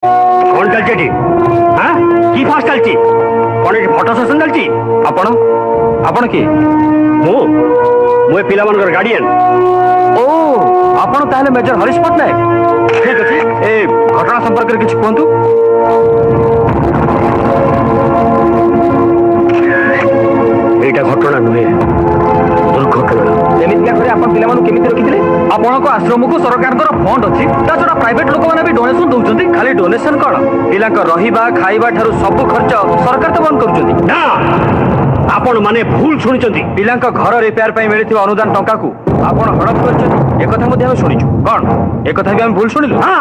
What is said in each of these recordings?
कौन चलती हाँ की फास्ट चलती कौन ये फटो सेशन चलती आपण आपण की मु पिला मनकर गार्डियन ओ आपण ताहले मेजर हरीश पटनायक ठीक अछि ए घटना संपर्क रे किछ कहंतु एटा घटना नुहे दुर्घटना एमित क्या करे आपण पिला मानु केमिति रखिथिले आपण को आश्रम को सरकार को फंड अछि ता छोटा प्राइवेट लोक माने भी डोनेशन दउचंती खाली डोनेशन कोन पिला को रहिबा खाइबा ठारू सब खर्च सरकार तो बंद करचंती ना आपण माने भूल सुनिचंती पिला को घर रिपेयर पई मिलिथिबा अनुदान टंका को आपण हड़प करचंती एक कथा मध्ये हम सुनिछु कोन एक कथा भी हम भूल सुनिलु हां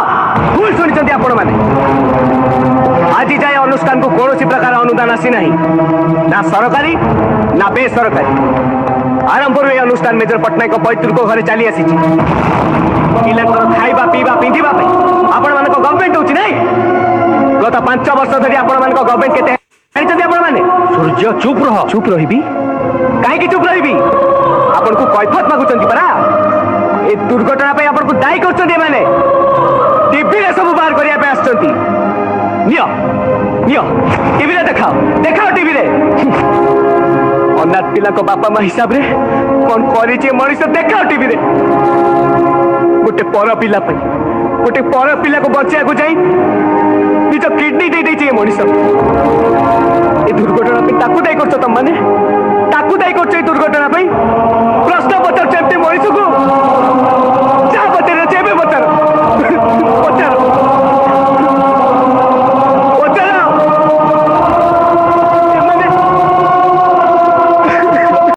भूल सुनिचंती आपण माने आज जाए अनुष्ठान को कौन प्रकार अनुदान आसी नहीं ना सरकारी ना बेसरकारी आरंभ अनुष्ठान मेजर पट्टनायक पैतृक घरे चली आसी पिलांकर खाइबा पीवा पिंधिबा आपण मान गवर्नमेंट होची नहीं गत 5 वर्ष धरी आपण मान गवर्नमेंट केते जानिचंती आपण माने सूर्य चुप रहिबी काहे की चुप रहिबी आपण को कैफत मागुचंती परा ए दुर्घटना पे आपण को दायी करचंती माने टीवी रे सब बाहर करिया पे आछंती नियो नियो टीवी रे देखाओ टीवी रे अनाथ पिला को बापा माँ हिसाब रे कौन करी मनीष देखाओ टीवी रे गोटे पर पिला को बचा को जाई निज किडनी दे दे मनीष ए दुर्घटना पे ताकू दायी करछ तुम माने ताकू दायी करछ ए दुर्घटना पे